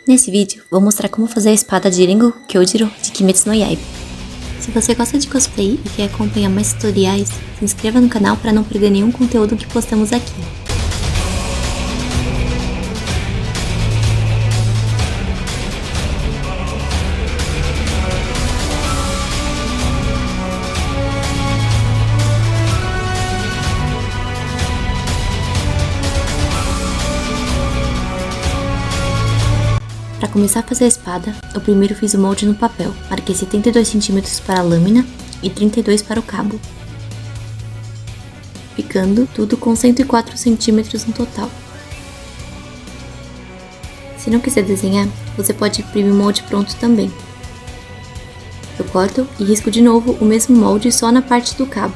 Nesse vídeo, vou mostrar como fazer a espada de Ringo Kyojiro de Kimetsu no Yaiba. Se você gosta de cosplay e quer acompanhar mais tutoriais, se inscreva no canal para não perder nenhum conteúdo que postamos aqui. Para começar a fazer a espada, eu primeiro fiz o molde no papel, marquei 72 cm para a lâmina e 32 para o cabo, ficando tudo com 104 cm no total. Se não quiser desenhar, você pode imprimir o molde pronto também. Eu corto e risco de novo o mesmo molde só na parte do cabo.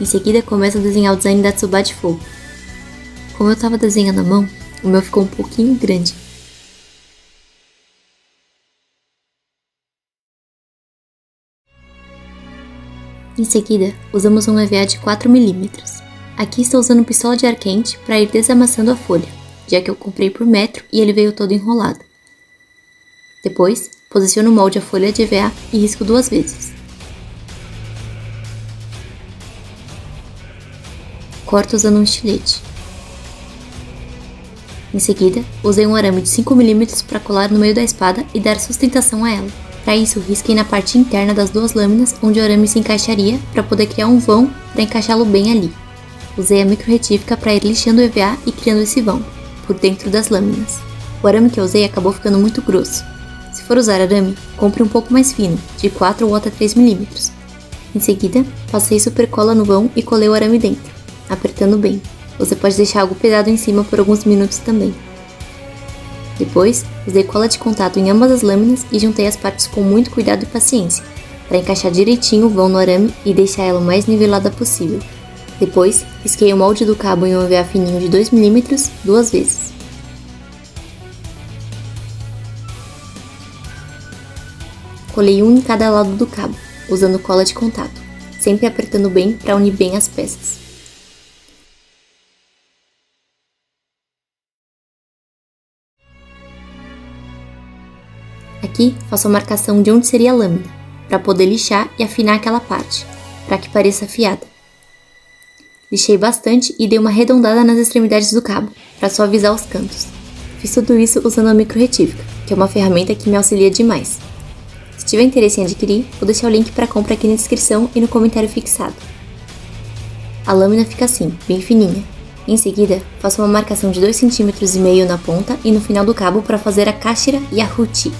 Em seguida, começo a desenhar o design da Tsuba de fogo. Como eu estava desenhando à mão, o meu ficou um pouquinho grande. Em seguida, usamos um EVA de 4 mm. Aqui estou usando pistola de ar quente para ir desamassando a folha, já que eu comprei por metro e ele veio todo enrolado. Depois, posiciono o molde à folha de EVA e risco 2 vezes. Corto usando um estilete. Em seguida, usei um arame de 5 mm para colar no meio da espada e dar sustentação a ela. Para isso, risquei na parte interna das duas lâminas onde o arame se encaixaria para poder criar um vão para encaixá-lo bem ali. Usei a micro-retífica para ir lixando o EVA e criando esse vão, por dentro das lâminas. O arame que eu usei acabou ficando muito grosso. Se for usar arame, compre um pouco mais fino, de 4 ou até 3 mm. Em seguida, passei super cola no vão e colei o arame dentro, apertando bem. Você pode deixar algo pesado em cima por alguns minutos também. Depois, usei cola de contato em ambas as lâminas e juntei as partes com muito cuidado e paciência, para encaixar direitinho o vão no arame e deixar ela o mais nivelada possível. Depois, risquei o molde do cabo em um EVA fininho de 2 mm 2 vezes. Colei um em cada lado do cabo, usando cola de contato, sempre apertando bem para unir bem as peças. Aqui faço a marcação de onde seria a lâmina, para poder lixar e afinar aquela parte, para que pareça afiada. Lixei bastante e dei uma arredondada nas extremidades do cabo, para suavizar os cantos. Fiz tudo isso usando a micro-retífica, que é uma ferramenta que me auxilia demais. Se tiver interesse em adquirir, vou deixar o link para compra aqui na descrição e no comentário fixado. A lâmina fica assim, bem fininha. Em seguida, faço uma marcação de 2,5 cm na ponta e no final do cabo para fazer a kashira e a huchi,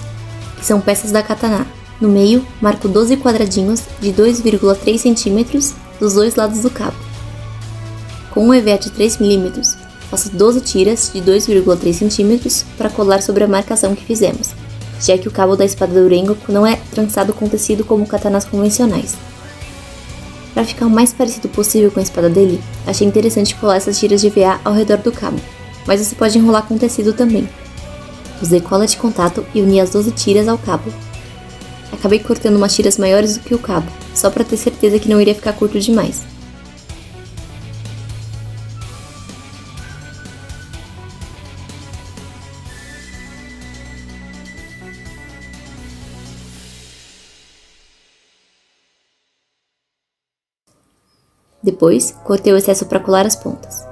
que são peças da katana. No meio, marco 12 quadradinhos de 2,3 cm dos dois lados do cabo. Com um EVA de 3 mm, faço 12 tiras de 2,3 cm para colar sobre a marcação que fizemos, já que o cabo da espada do Rengoku não é trançado com tecido como katanas convencionais. Para ficar o mais parecido possível com a espada dele, achei interessante colar essas tiras de EVA ao redor do cabo, mas você pode enrolar com tecido também. Usei cola de contato e uni as 12 tiras ao cabo. Acabei cortando umas tiras maiores do que o cabo, só para ter certeza que não iria ficar curto demais. Depois, cortei o excesso para colar as pontas.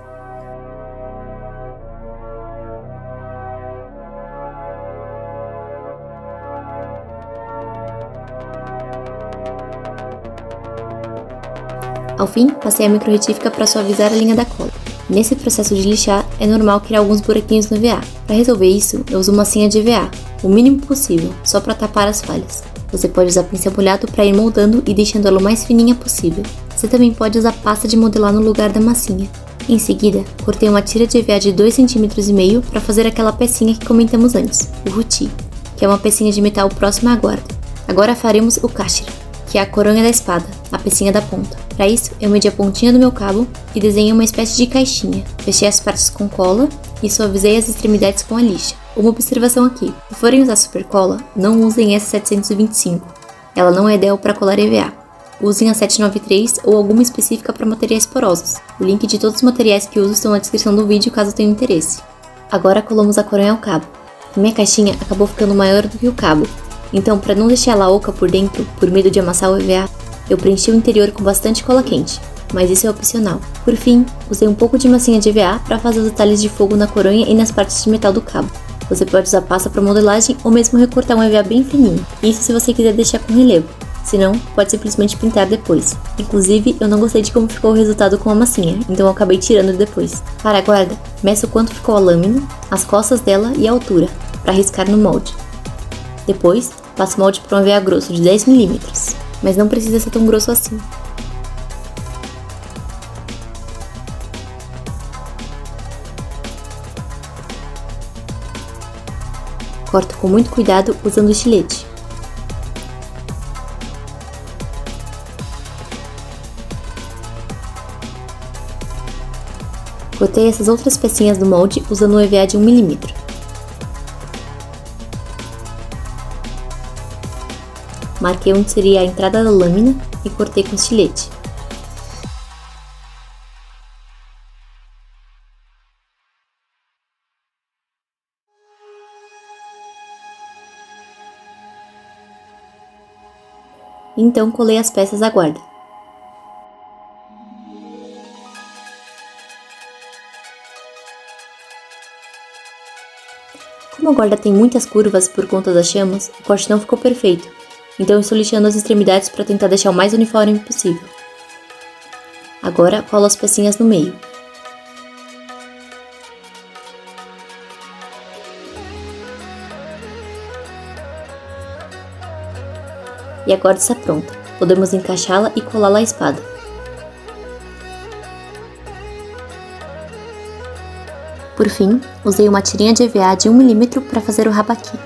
Ao fim, passei a micro-retífica para suavizar a linha da cola. Nesse processo de lixar, é normal criar alguns buraquinhos no EVA. Para resolver isso, eu uso massinha de EVA, o mínimo possível, só para tapar as falhas. Você pode usar pincel molhado para ir moldando e deixando ela o mais fininha possível. Você também pode usar pasta de modelar no lugar da massinha. Em seguida, cortei uma tira de EVA de 2,5 cm para fazer aquela pecinha que comentamos antes, o huchi, que é uma pecinha de metal próxima à guarda. Agora faremos o kashira, que é a coronha da espada, a pecinha da ponta. Para isso, eu medi a pontinha do meu cabo e desenhei uma espécie de caixinha. Fechei as partes com cola e suavizei as extremidades com a lixa. Uma observação aqui: se forem usar super cola, não usem essa 725. Ela não é ideal para colar EVA. usem a 793 ou alguma específica para materiais porosos. O link de todos os materiais que uso estão na descrição do vídeo caso tenham interesse. Agora colamos a coronha ao cabo. A minha caixinha acabou ficando maior do que o cabo, então para não deixar ela oca por dentro, por medo de amassar o EVA, eu preenchi o interior com bastante cola quente, mas isso é opcional. Por fim, usei um pouco de massinha de EVA para fazer os detalhes de fogo na coronha e nas partes de metal do cabo. Você pode usar pasta para modelagem ou mesmo recortar um EVA bem fininho, isso se você quiser deixar com relevo. Se não, pode simplesmente pintar depois. Inclusive, eu não gostei de como ficou o resultado com a massinha, então eu acabei tirando depois. Para a guarda, meço o quanto ficou a lâmina, as costas dela e a altura, para riscar no molde. Depois, passo o molde para um EVA grosso de 10 mm, mas não precisa ser tão grosso assim. Corto com muito cuidado usando o estilete. Cortei essas outras pecinhas do molde usando um EVA de 1 mm. Marquei onde seria a entrada da lâmina e cortei com estilete. Então colei as peças à guarda. Como a guarda tem muitas curvas por conta das chamas, o corte não ficou perfeito, então eu estou lixando as extremidades para tentar deixar o mais uniforme possível. Agora colo as pecinhas no meio. E agora está pronta, podemos encaixá-la e colá-la à espada. Por fim, usei uma tirinha de EVA de 1 mm para fazer o rabaqui,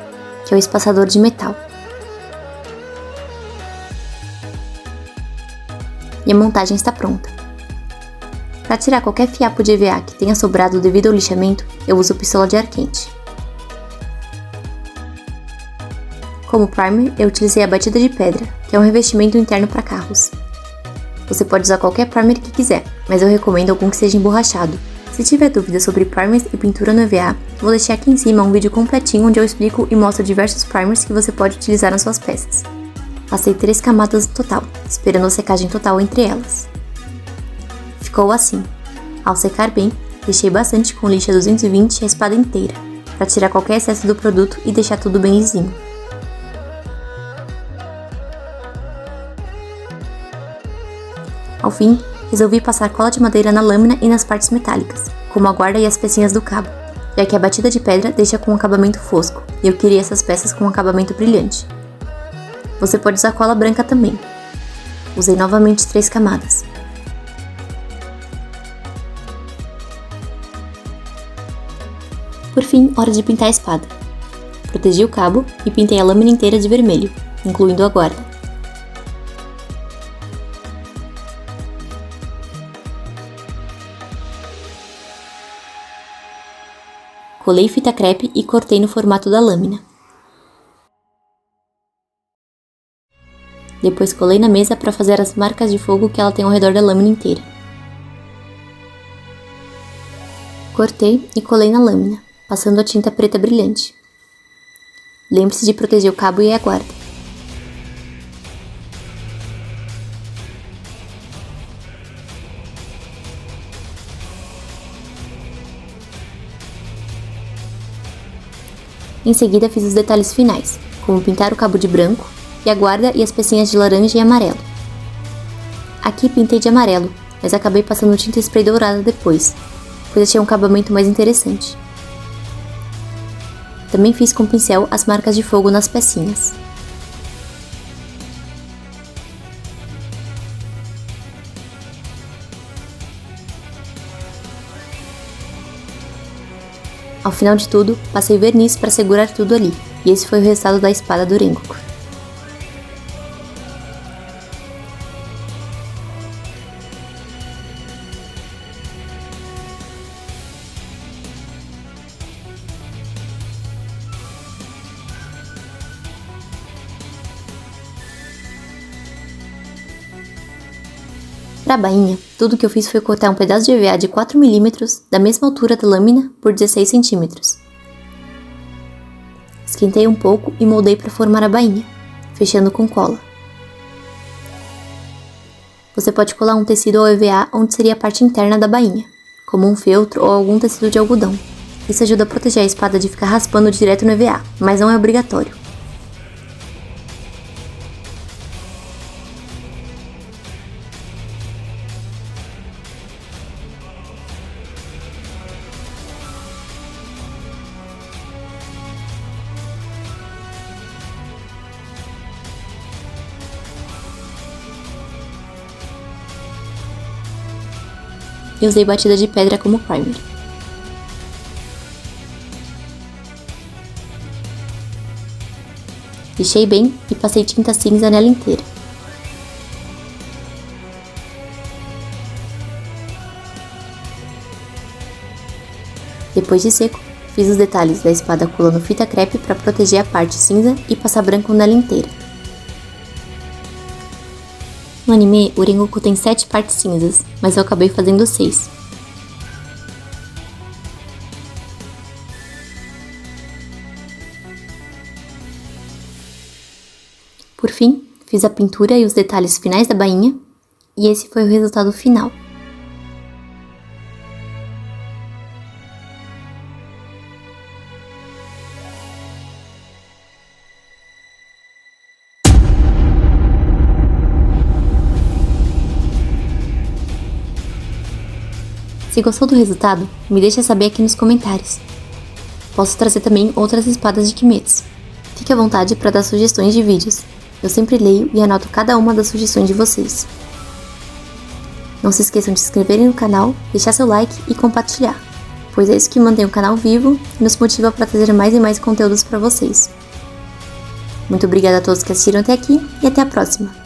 que é o espaçador de metal. E a montagem está pronta. Para tirar qualquer fiapo de EVA que tenha sobrado devido ao lixamento, eu uso pistola de ar quente. Como primer, eu utilizei a batida de pedra, que é um revestimento interno para carros. Você pode usar qualquer primer que quiser, mas eu recomendo algum que seja emborrachado. Se tiver dúvidas sobre primers e pintura no EVA, vou deixar aqui em cima um vídeo completinho onde eu explico e mostro diversos primers que você pode utilizar nas suas peças. Passei 3 camadas no total, esperando a secagem total entre elas. Ficou assim. Ao secar bem, lixei bastante com lixa 220 a espada inteira, para tirar qualquer excesso do produto e deixar tudo bem lisinho. Ao fim, resolvi passar cola de madeira na lâmina e nas partes metálicas, como a guarda e as pecinhas do cabo, já que a batida de pedra deixa com um acabamento fosco, e eu queria essas peças com um acabamento brilhante. Você pode usar cola branca também. Usei novamente 3 camadas. Por fim, hora de pintar a espada. Protegi o cabo e pintei a lâmina inteira de vermelho, incluindo a guarda. Colei fita crepe e cortei no formato da lâmina. Depois colei na mesa para fazer as marcas de fogo que ela tem ao redor da lâmina inteira. Cortei e colei na lâmina, passando a tinta preta brilhante. Lembre-se de proteger o cabo e a guarda. Em seguida fiz os detalhes finais, como pintar o cabo de branco e a guarda e as pecinhas de laranja e amarelo. Aqui pintei de amarelo, mas acabei passando tinta spray dourada depois, pois achei um acabamento mais interessante. Também fiz com pincel as marcas de fogo nas pecinhas. Ao final de tudo, passei verniz para segurar tudo ali, e esse foi o resultado da espada do Rengoku. Para a bainha, tudo que eu fiz foi cortar um pedaço de EVA de 4 mm da mesma altura da lâmina por 16 cm. Esquentei um pouco e moldei para formar a bainha, fechando com cola. Você pode colar um tecido ao EVA onde seria a parte interna da bainha, como um feltro ou algum tecido de algodão. Isso ajuda a proteger a espada de ficar raspando direto no EVA, mas não é obrigatório. E usei batida de pedra como primer. Lixei bem e passei tinta cinza nela inteira. Depois de seco, fiz os detalhes da espada colando fita crepe para proteger a parte cinza e passar branco nela inteira. No anime, o Rengoku tem 7 partes cinzas, mas eu acabei fazendo 6. Por fim, fiz a pintura e os detalhes finais da bainha, e esse foi o resultado final. Se gostou do resultado, me deixa saber aqui nos comentários. Posso trazer também outras espadas de Kimetsu. Fique à vontade para dar sugestões de vídeos. Eu sempre leio e anoto cada uma das sugestões de vocês. Não se esqueçam de se inscreverem no canal, deixar seu like e compartilhar, pois é isso que mantém o canal vivo e nos motiva para trazer mais e mais conteúdos para vocês. Muito obrigada a todos que assistiram até aqui e até a próxima!